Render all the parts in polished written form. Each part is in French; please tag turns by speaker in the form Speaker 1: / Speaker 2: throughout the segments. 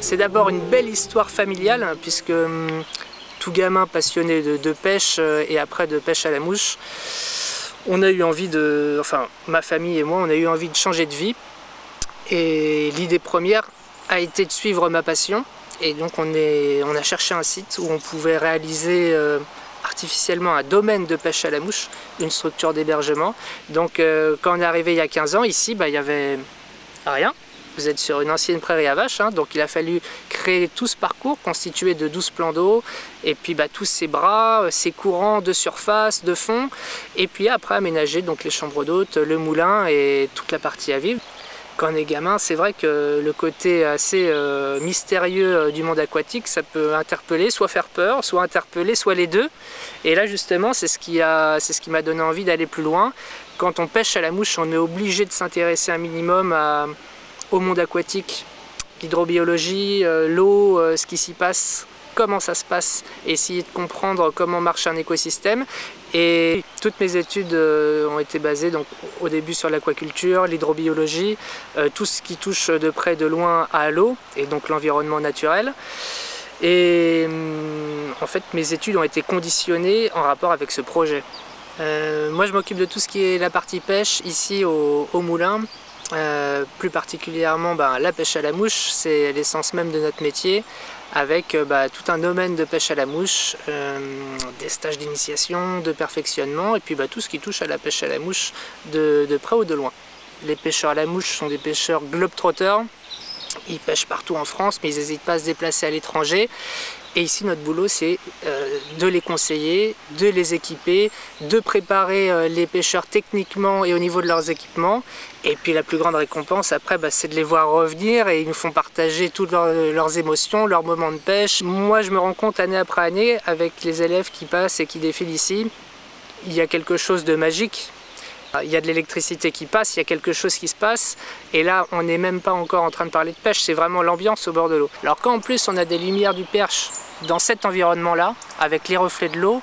Speaker 1: C'est d'abord une belle histoire familiale, puisque tout gamin passionné de pêche et après de pêche à la mouche, on a eu envie de, enfin ma famille et moi, on a eu envie de changer de vie. Et l'idée première a été de suivre ma passion. Et donc on a cherché un site où on pouvait réaliser artificiellement un domaine de pêche à la mouche, une structure d'hébergement. Donc quand on est arrivé il y a 15 ans, ici, il n'y avait rien. Vous êtes sur une ancienne prairie à vaches, hein, donc il a fallu créer tout ce parcours constitué de 12 plans d'eau, et puis tous ces bras, ces courants de surface, de fond, et puis après aménager donc les chambres d'hôtes, le moulin et toute la partie à vivre. Quand on est gamin, c'est vrai que le côté assez mystérieux du monde aquatique, ça peut interpeller, soit faire peur, soit interpeller, soit les deux. Et là justement, c'est ce qui m'a donné envie d'aller plus loin. Quand on pêche à la mouche, on est obligé de s'intéresser un minimum au monde aquatique, l'hydrobiologie, l'eau, ce qui s'y passe, comment ça se passe, essayer de comprendre comment marche un écosystème. Et toutes mes études ont été basées donc, au début sur l'aquaculture, l'hydrobiologie, tout ce qui touche de près de loin à l'eau et donc l'environnement naturel. Et en fait mes études ont été conditionnées en rapport avec ce projet. Moi je m'occupe de tout ce qui est la partie pêche ici au moulin. Plus particulièrement la pêche à la mouche, c'est l'essence même de notre métier, avec tout un domaine de pêche à la mouche, des stages d'initiation, de perfectionnement, et puis tout ce qui touche à la pêche à la mouche de près ou de loin. Les pêcheurs à la mouche sont des pêcheurs globetrotters, ils pêchent partout en France, mais ils n'hésitent pas à se déplacer à l'étranger. Et ici, notre boulot, c'est de les conseiller, de les équiper, de préparer les pêcheurs techniquement et au niveau de leurs équipements. Et puis la plus grande récompense, après, c'est de les voir revenir et ils nous font partager toutes leurs émotions, leurs moments de pêche. Moi, je me rends compte année après année, avec les élèves qui passent et qui défilent ici, il y a quelque chose de magique. Il y a de l'électricité qui passe, il y a quelque chose qui se passe, et là on n'est même pas encore en train de parler de pêche, c'est vraiment l'ambiance au bord de l'eau. Alors quand en plus on a des lumières du perche dans cet environnement-là, avec les reflets de l'eau,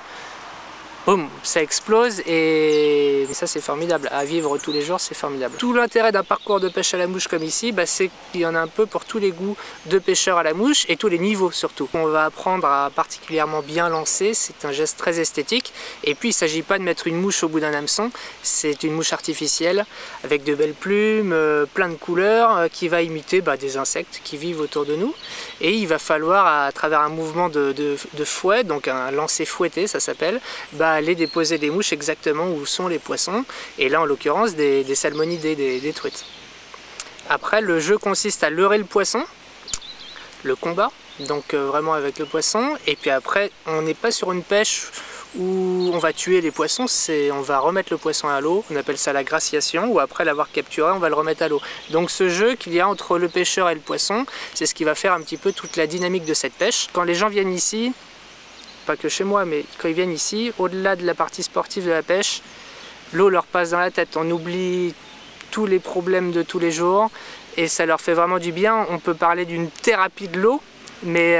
Speaker 1: boum, ça explose et ça c'est formidable, à vivre tous les jours c'est formidable. Tout l'intérêt d'un parcours de pêche à la mouche comme ici, c'est qu'il y en a un peu pour tous les goûts de pêcheurs à la mouche et tous les niveaux surtout. On va apprendre à particulièrement bien lancer, c'est un geste très esthétique, et puis il ne s'agit pas de mettre une mouche au bout d'un hameçon, c'est une mouche artificielle avec de belles plumes, plein de couleurs, qui va imiter des insectes qui vivent autour de nous, et il va falloir à travers un mouvement de fouet, donc un lancer fouetté ça s'appelle, aller déposer des mouches exactement où sont les poissons, et là en l'occurrence des salmonidés, des truites. Après le jeu consiste à leurrer le poisson, le combat, donc vraiment avec le poisson, et puis après on n'est pas sur une pêche où on va tuer les poissons, on va remettre le poisson à l'eau, on appelle ça la graciation, ou après l'avoir capturé on va le remettre à l'eau. Donc ce jeu qu'il y a entre le pêcheur et le poisson, c'est ce qui va faire un petit peu toute la dynamique de cette pêche. Quand les gens viennent ici, pas que chez moi, mais quand ils viennent ici, au-delà de la partie sportive de la pêche, l'eau leur passe dans la tête, on oublie tous les problèmes de tous les jours et ça leur fait vraiment du bien. On peut parler d'une thérapie de l'eau, mais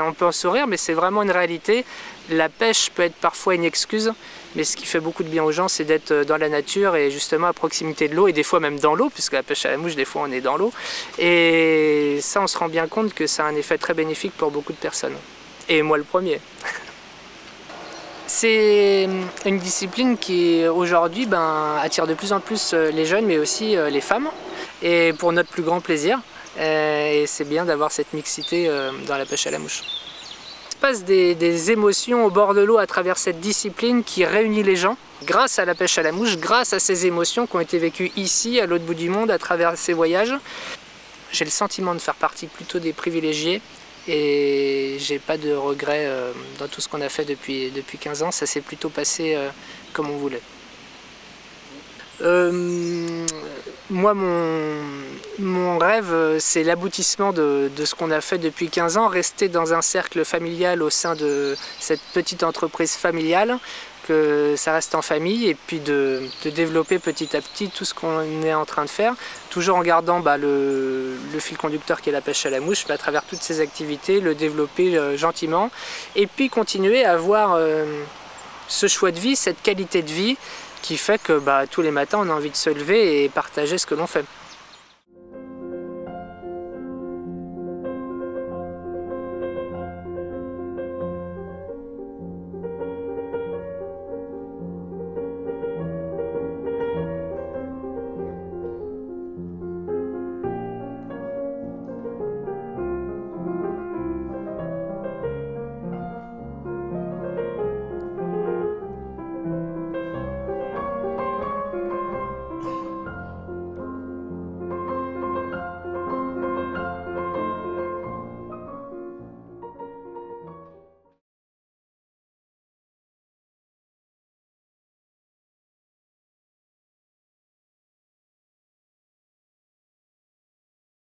Speaker 1: on peut en sourire, mais c'est vraiment une réalité. La pêche peut être parfois une excuse, mais ce qui fait beaucoup de bien aux gens, c'est d'être dans la nature et justement à proximité de l'eau, et des fois même dans l'eau, puisque la pêche à la mouche, des fois on est dans l'eau, et ça on se rend bien compte que ça a un effet très bénéfique pour beaucoup de personnes. Et moi le premier. C'est une discipline qui aujourd'hui attire de plus en plus les jeunes, mais aussi les femmes, et pour notre plus grand plaisir. Et c'est bien d'avoir cette mixité dans la pêche à la mouche. Il se passe des émotions au bord de l'eau à travers cette discipline qui réunit les gens, grâce à la pêche à la mouche, grâce à ces émotions qui ont été vécues ici, à l'autre bout du monde, à travers ces voyages. J'ai le sentiment de faire partie plutôt des privilégiés. Et j'ai pas de regrets dans tout ce qu'on a fait depuis 15 ans, ça s'est plutôt passé comme on voulait. Moi, mon rêve, c'est l'aboutissement de ce qu'on a fait depuis 15 ans, rester dans un cercle familial au sein de cette petite entreprise familiale, que ça reste en famille, et puis de développer petit à petit tout ce qu'on est en train de faire, toujours en gardant le fil conducteur qui est la pêche à la mouche, mais à travers toutes ces activités, le développer gentiment, et puis continuer à avoir ce choix de vie, cette qualité de vie, qui fait que tous les matins on a envie de se lever et partager ce que l'on fait.